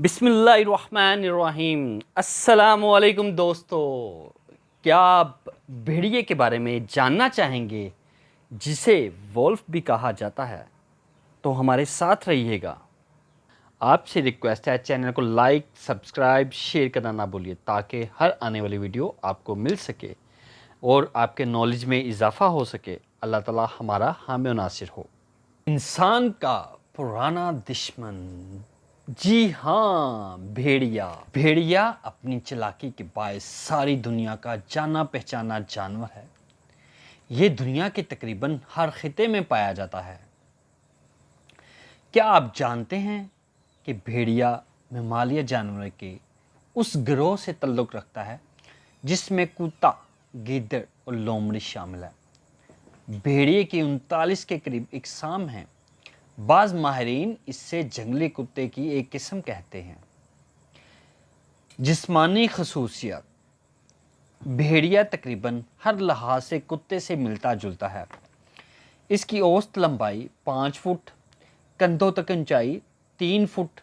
बिस्मिल्लाहिर्रहमानिर्रहीम। अस्सलाम वालेकुम दोस्तों, क्या आप भेड़िए के बारे में जानना चाहेंगे जिसे वोल्फ भी कहा जाता है? तो हमारे साथ रहिएगा। आपसे रिक्वेस्ट है, चैनल को लाइक सब्सक्राइब शेयर करना ना भूलिए ताकि हर आने वाली वीडियो आपको मिल सके और आपके नॉलेज में इजाफ़ा हो सके। अल्लाह ताला हमारा हामी और नासिर हो। इंसान का पुराना दुश्मन, जी हाँ, भेड़िया। भेड़िया अपनी चालाकी के बायस सारी दुनिया का जाना पहचाना जानवर है। ये दुनिया के तकरीबन हर खिते में पाया जाता है। क्या आप जानते हैं कि भेड़िया मेमालिया जानवर के उस गिरोह से ताल्लुक़ रखता है जिसमें कुत्ता, गीदड़ और लोमड़ी शामिल है। भेड़िए की 39 के करीब इकसाम हैं। बाज़ माहिरीन इससे जंगली कुत्ते की एक किस्म कहते हैं। जिस्मानी खसूसियत, भेड़िया तकरीबन हर लिहाज से कुत्ते से मिलता जुलता है। इसकी औसत लंबाई 5 फुट, कंधों तक ऊंचाई 3 फुट,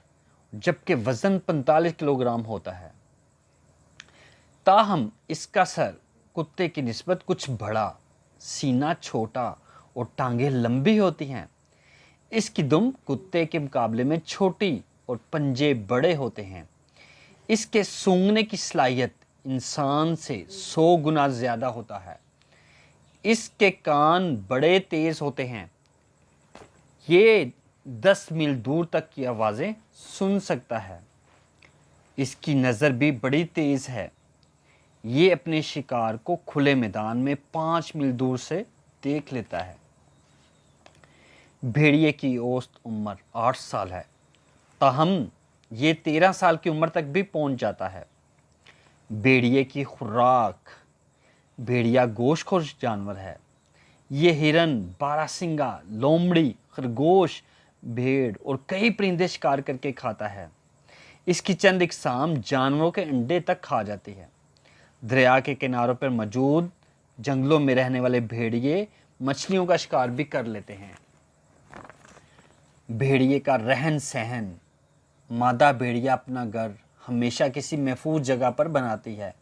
जबकि वज़न 45 किलोग्राम होता है। ताहम इसका सर कुत्ते की निस्बत कुछ बड़ा, सीना छोटा और टांगें लंबी होती हैं। इसकी दुम कुत्ते के मुकाबले में छोटी और पंजे बड़े होते हैं। इसके सूंघने की सलाहियत इंसान से 100 गुना ज़्यादा होता है। इसके कान बड़े तेज़ होते हैं। ये 10 मील दूर तक की आवाज़ें सुन सकता है। इसकी नज़र भी बड़ी तेज़ है। ये अपने शिकार को खुले मैदान में 5 मील दूर से देख लेता है। भेड़िए की औसत उम्र 8 साल है, ताहम ये 13 साल की उम्र तक भी पहुंच जाता है। भेड़िए की खुराक, भेड़िया गोश्तखोर जानवर है। ये हिरन, बारहसिंगा, लोमड़ी, खरगोश, भेड़ और कई परिंदे शिकार करके खाता है। इसकी चंद इकसाम जानवरों के अंडे तक खा जाती है। दरिया के किनारों पर मौजूद जंगलों में रहने वाले भेड़िए मछलियों का शिकार भी कर लेते हैं। भेड़िए का रहन सहन, मादा भेड़िया अपना घर हमेशा किसी महफूज जगह पर बनाती है।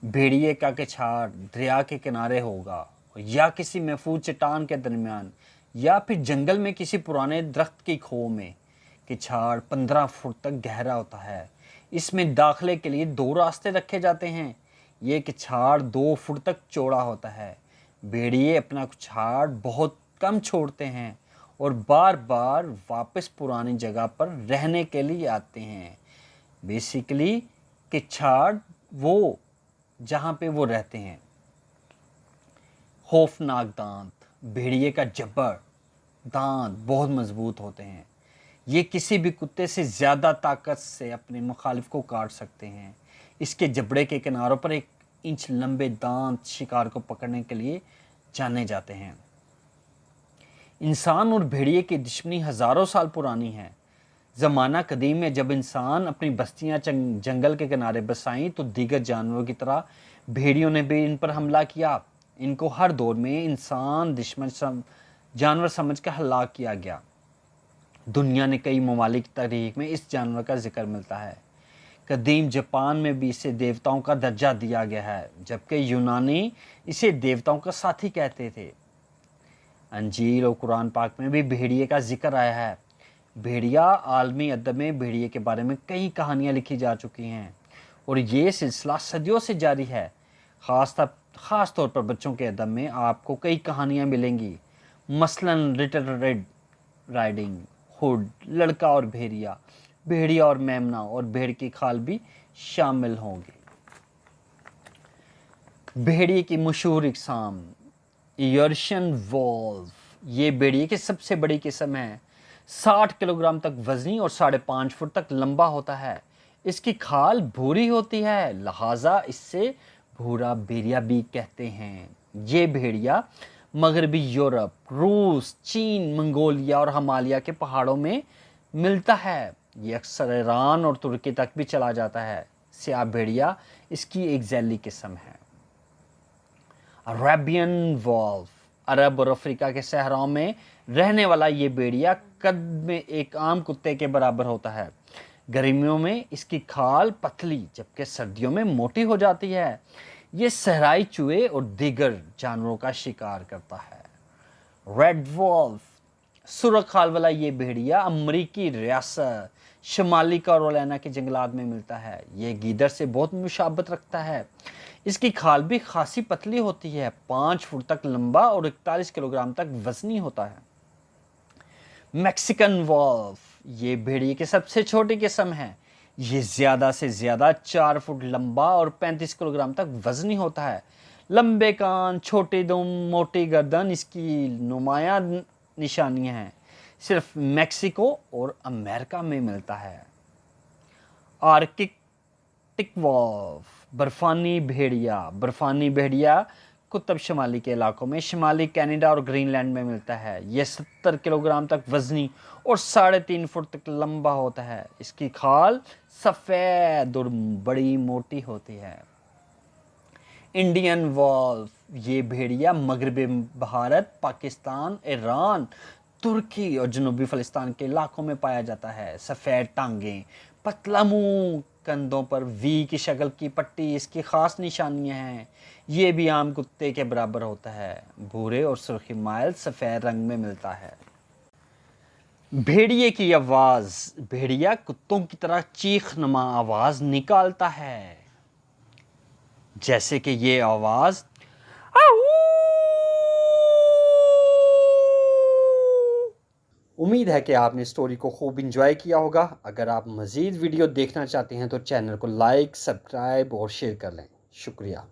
भेड़िए का किछाड़ दरिया के किनारे होगा या किसी महफूज चट्टान के दरमियान या फिर जंगल में किसी पुराने दरख्त की खो में। किछाड़ 15 फुट तक गहरा होता है। इसमें दाखिले के लिए 2 रास्ते रखे जाते हैं। ये किछाड़ 2 फुट तक चौड़ा होता है। भेड़िए अपना किछाड़ बहुत कम छोड़ते हैं और बार बार वापस पुरानी जगह पर रहने के लिए आते हैं। बेसिकली किछाड़ वो जहाँ पे वो रहते हैं। खौफनाक दांत, भेड़िए का जब्बर दांत बहुत मजबूत होते हैं। ये किसी भी कुत्ते से ज़्यादा ताकत से अपने मुखालिफ को काट सकते हैं। इसके जबड़े के किनारों पर 1 इंच लंबे दांत शिकार को पकड़ने के लिए जाने जाते हैं। इंसान और भेड़िए की दुश्मनी हज़ारों साल पुरानी है। ज़माना कदीम में जब इंसान अपनी बस्तियां जंगल के किनारे बसाईं तो दीगर जानवरों की तरह भेड़ियों ने भी इन पर हमला किया। इनको हर दौर में इंसान दुश्मन जानवर समझ कर हलाक किया गया। दुनिया ने कई ममालिक तारीख में इस जानवर का जिक्र मिलता है। कदीम जापान में भी इसे देवताओं का दर्जा दिया गया है, जबकि यूनानी इसे देवताओं का साथी कहते थे। अंजील और कुरान पाक में भी भेड़िए का जिक्र आया है। भेड़िया आलमी अदब में भेड़िए के बारे में कई कहानियाँ लिखी जा चुकी हैं और ये सिलसिला सदियों से जारी है। ख़ास तौर पर बच्चों के अदब में आपको कई कहानियाँ मिलेंगी, मसलन लिटिल रेड राइडिंग हुड, लड़का और भेड़िया, भेड़िया और मेमना और भेड़ की खाल भी शामिल होंगे। भेड़िए की मशहूर इकसाम, यर्शन वोल्फ, ये भेड़िए की सबसे बड़ी किस्म है। 60 किलोग्राम तक वजनी और 5.5 फुट तक लंबा होता है। इसकी खाल भूरी होती है, लिहाजा इससे भूरा भेड़िया भी कहते हैं। ये भेड़िया मगरबी यूरोप, रूस, चीन, मंगोलिया और हिमालय के पहाड़ों में मिलता है। ये अक्सर ईरान और तुर्की तक भी चला जाता है। स्याह भेड़िया इसकी एक जैली किस्म है। अरेबियन वोल्फ, अरब और अफ्रीका के सहराओं में रहने वाला ये भेड़िया कद में एक आम कुत्ते के बराबर होता है। गर्मियों में इसकी खाल पतली जबकि सर्दियों में मोटी हो जाती है। ये सहराई चूहे और दीगर जानवरों का शिकार करता है। रेड वॉल्फ, सुर्ख खाल वाला ये भेड़िया अमरीकी रियासत शुमाली कैरोलिना के जंगलात में मिलता है। ये गीदड़ से बहुत मुशाबत रखता है। इसकी खाल भी खासी पतली होती है, 5 फुट तक लंबा और 41 किलोग्राम तक वजनी होता है। मैक्सिकन वॉल्फ, ये भेड़िए की सबसे छोटी किस्म है। ये ज़्यादा से ज़्यादा 4 फुट लंबा और 35 किलोग्राम तक वजनी होता है। लंबे कान, छोटी दुम, मोटी गर्दन इसकी नुमायां निशानियां हैं। सिर्फ मेक्सिको और अमेरिका में मिलता है। आर्कटिक वॉल्फ, बर्फानी भेड़िया कुतुब शुमाली के इलाकों में, शुमाली कनाडा और ग्रीनलैंड में मिलता है। यह 70 किलोग्राम तक वजनी और 3.5 फुट तक लंबा होता है। इसकी खाल सफ़ेद और बड़ी मोटी होती है। इंडियन वॉल्फ, ये भेड़िया मगरबी भारत, पाकिस्तान, ईरान, तुर्की और जनूबी फ़लस्तीन के इलाकों में पाया जाता है। सफ़ेद टांगें, पतला मुंह, कंधों पर वी की शक्ल की पट्टी इसकी ख़ास निशानियां हैं। ये भी आम कुत्ते के बराबर होता है। भूरे और सुर्खी माइल सफ़ेद रंग में मिलता है। भेड़िए की आवाज़, भेड़िया कुत्तों की तरह चीख नुमा आवाज़ निकालता है, जैसे कि ये आवाज़ उम्मीद है कि आपने स्टोरी को खूब इंजॉय किया होगा। अगर आप मज़ीद वीडियो देखना चाहते हैं तो चैनल को लाइक, सब्सक्राइब और शेयर कर लें। शुक्रिया।